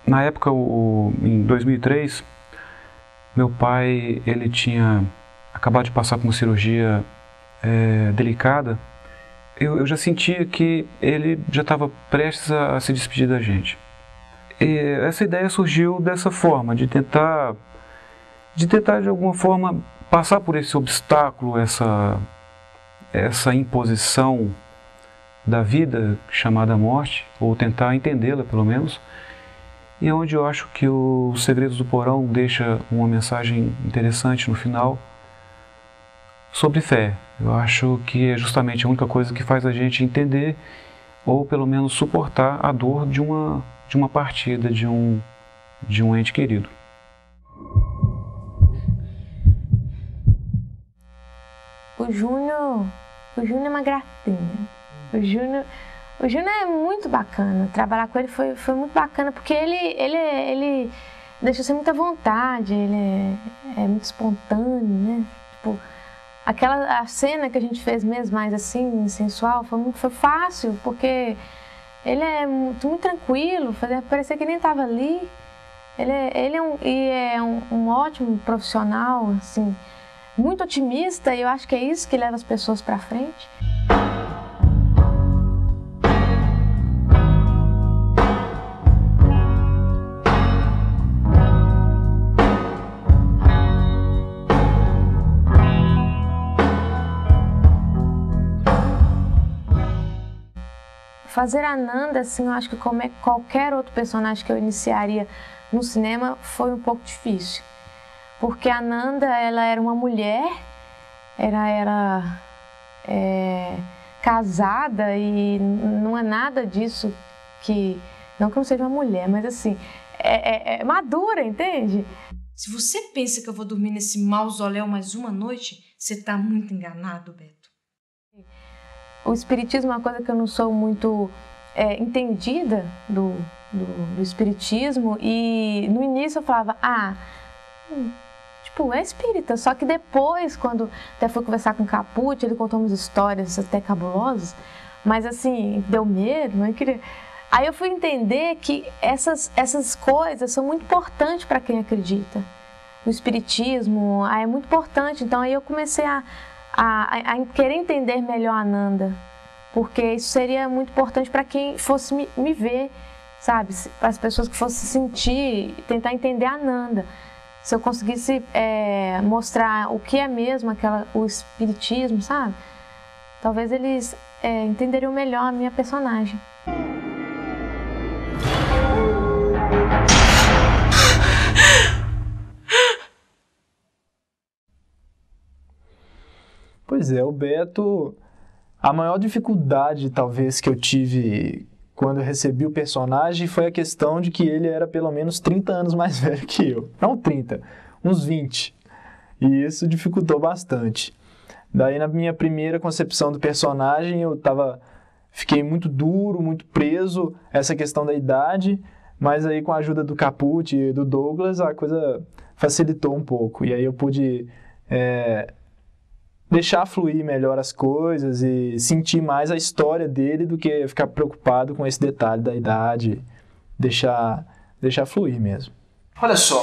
Na época, em 2003, meu pai ele tinha acabado de passar por uma cirurgia delicada. Eu já sentia que ele já estava prestes a se despedir da gente. E essa ideia surgiu dessa forma, de alguma forma passar por esse obstáculo, essa imposição da vida chamada morte, ou tentar entendê-la pelo menos. E é onde eu acho que o Segredos do Porão deixa uma mensagem interessante no final sobre fé. Eu acho que é justamente a única coisa que faz a gente entender, ou pelo menos suportar a dor de uma partida de um ente querido. O Júnior é uma gracinha. O Júnior é muito bacana. Trabalhar com ele foi muito bacana, porque ele deixa você muita vontade, ele é muito espontâneo, né? Tipo, a cena que a gente fez mesmo, mais assim, sensual, foi fácil, porque ele é muito tranquilo, fazia parecer que nem estava ali. Ele é um ótimo profissional, assim, muito otimista, e eu acho que é isso que leva as pessoas para frente. Fazer a Nanda, assim, eu acho que como qualquer outro personagem que eu iniciaria no cinema, foi um pouco difícil. Porque a Nanda, ela era uma mulher, era casada, e não é nada disso que... Não que eu não seja uma mulher, mas assim, é madura, entende? Se você pensa que eu vou dormir nesse mausoléu mais uma noite, você tá muito enganado, Beto. O espiritismo é uma coisa que eu não sou muito entendida do espiritismo, e no início eu falava, tipo, é espírita. Só que depois, quando até fui conversar com o Caput, ele contou umas histórias até cabulosas, mas assim, deu medo, não queria... Aí eu fui entender que essas coisas são muito importantes para quem acredita. O espiritismo é muito importante, então aí eu comecei a querer entender melhor a Nanda, porque isso seria muito importante para quem fosse me ver, sabe? Para as pessoas que fossem sentir, tentar entender a Nanda. Se eu conseguisse mostrar o que é mesmo o espiritismo, sabe? Talvez eles entenderiam melhor a minha personagem. Pois é, o Beto, a maior dificuldade talvez que eu tive quando eu recebi o personagem foi a questão de que ele era pelo menos 30 anos mais velho que eu. Não 30, uns 20. E isso dificultou bastante. Daí, na minha primeira concepção do personagem, fiquei muito duro, muito preso a essa questão da idade, mas aí com a ajuda do Caput e do Douglas, a coisa facilitou um pouco. E aí eu pude deixar fluir melhor as coisas e sentir mais a história dele do que ficar preocupado com esse detalhe da idade, deixar fluir mesmo. Olha só,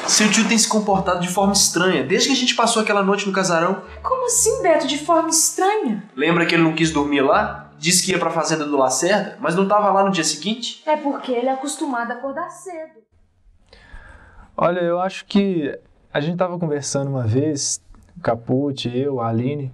seu tio tem se comportado de forma estranha desde que a gente passou aquela noite no casarão. Como assim, Beto, de forma estranha? Lembra que ele não quis dormir lá? Disse que ia pra fazenda do Lacerda, mas não tava lá no dia seguinte? É porque ele é acostumado a acordar cedo. Olha, eu acho que a gente tava conversando uma vez, o Caput, eu, a Aline,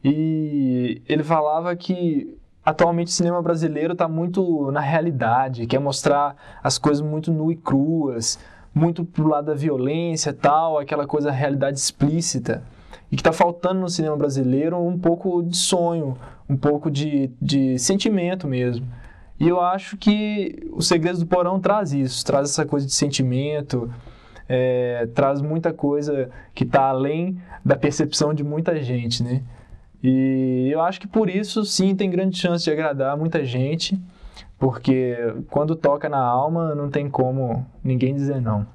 e ele falava que atualmente o cinema brasileiro está muito na realidade, quer mostrar as coisas muito nuas e cruas, muito pro lado da violência e tal, aquela coisa, realidade explícita. E que está faltando no cinema brasileiro um pouco de sonho, um pouco de sentimento mesmo. E eu acho que o Segredos do Porão traz isso, traz essa coisa de sentimento, traz muita coisa que está além da percepção de muita gente, né? E eu acho que por isso, sim, tem grande chance de agradar muita gente, porque quando toca na alma, não tem como ninguém dizer não.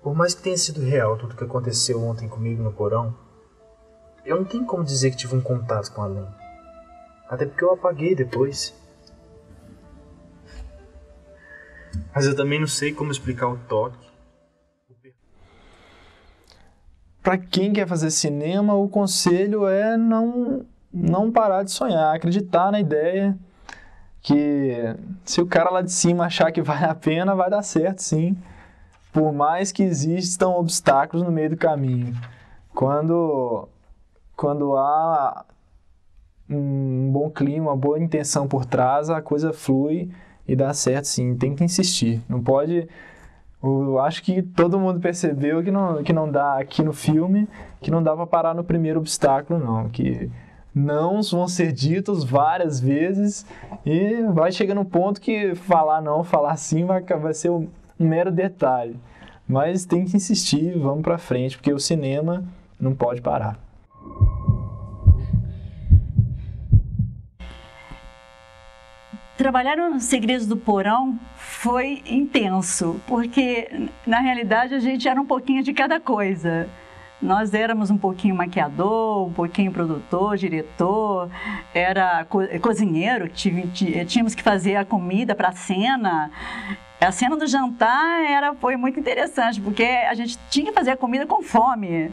Por mais que tenha sido real tudo que aconteceu ontem comigo no porão, eu não tenho como dizer que tive um contato com a Lene. Até porque eu apaguei depois. Mas eu também não sei como explicar o toque. Para quem quer fazer cinema, o conselho é não parar de sonhar, acreditar na ideia, que se o cara lá de cima achar que vale a pena, vai dar certo sim, por mais que existam obstáculos no meio do caminho. Quando há um bom clima, uma boa intenção por trás, a coisa flui e dá certo sim, tem que insistir, não pode... Eu acho que todo mundo percebeu que não dá aqui no filme, que não dá para parar no primeiro obstáculo não, que não vão ser ditos várias vezes e vai chegando um ponto que falar não, falar sim vai ser um mero detalhe, mas tem que insistir, vamos para frente, porque o cinema não pode parar. Trabalhar nos Segredos do Porão foi intenso, porque na realidade a gente era um pouquinho de cada coisa. Nós éramos um pouquinho maquiador, um pouquinho produtor, diretor, era cozinheiro, tínhamos que fazer a comida para a cena. A cena do jantar foi muito interessante, porque a gente tinha que fazer a comida com fome.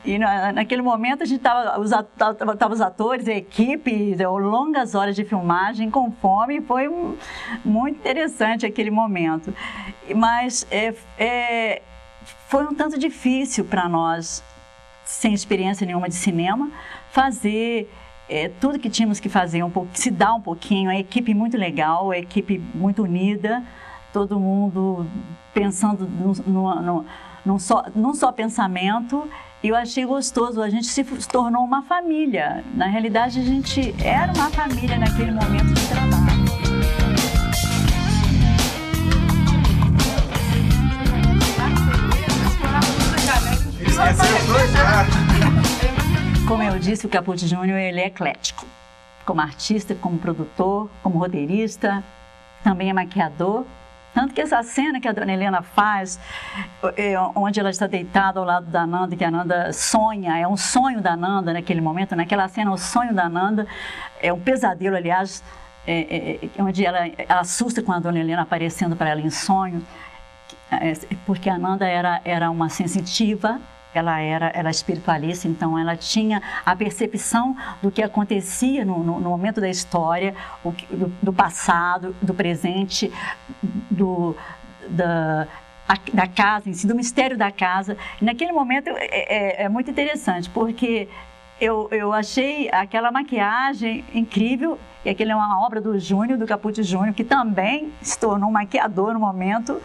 E naquele momento a gente tava os atores, a equipe, longas horas de filmagem com fome. Foi muito interessante aquele momento. Mas foi um tanto difícil para nós, sem experiência nenhuma de cinema, fazer tudo que tínhamos que fazer, se dar um pouquinho. A equipe muito legal, a equipe muito unida. Todo mundo pensando num só pensamento, e eu achei gostoso, a gente se tornou uma família. Na realidade, a gente era uma família naquele momento de trabalho. Como eu disse, o Capucci Júnior ele é eclético, como artista, como produtor, como roteirista, também é maquiador. Tanto que essa cena que a Dona Helena faz, onde ela está deitada ao lado da Nanda, que a Nanda sonha, é um sonho da Nanda naquele momento, naquela cena, o sonho da Nanda, é um pesadelo, aliás, onde ela assusta com a Dona Helena aparecendo para ela em sonho, porque a Nanda era uma sensitiva, ela era espiritualista, então ela tinha a percepção do que acontecia no momento da história, do passado, do presente, da casa em si, do mistério da casa. E naquele momento é muito interessante, porque eu achei aquela maquiagem incrível, e aquele é uma obra do Júnior, do Capucci Júnior, que também se tornou um maquiador no momento.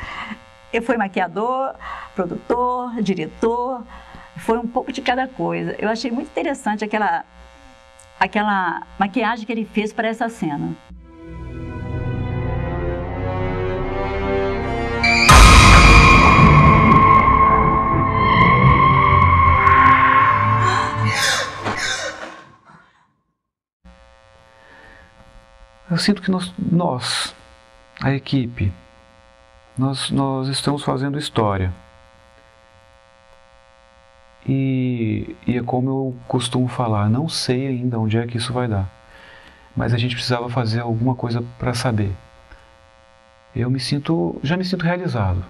Ele foi maquiador, produtor, diretor, foi um pouco de cada coisa. Eu achei muito interessante aquela maquiagem que ele fez para essa cena. Eu sinto que nós a equipe, nós estamos fazendo história. E é como eu costumo falar, não sei ainda onde é que isso vai dar. Mas a gente precisava fazer alguma coisa para saber. Já me sinto realizado.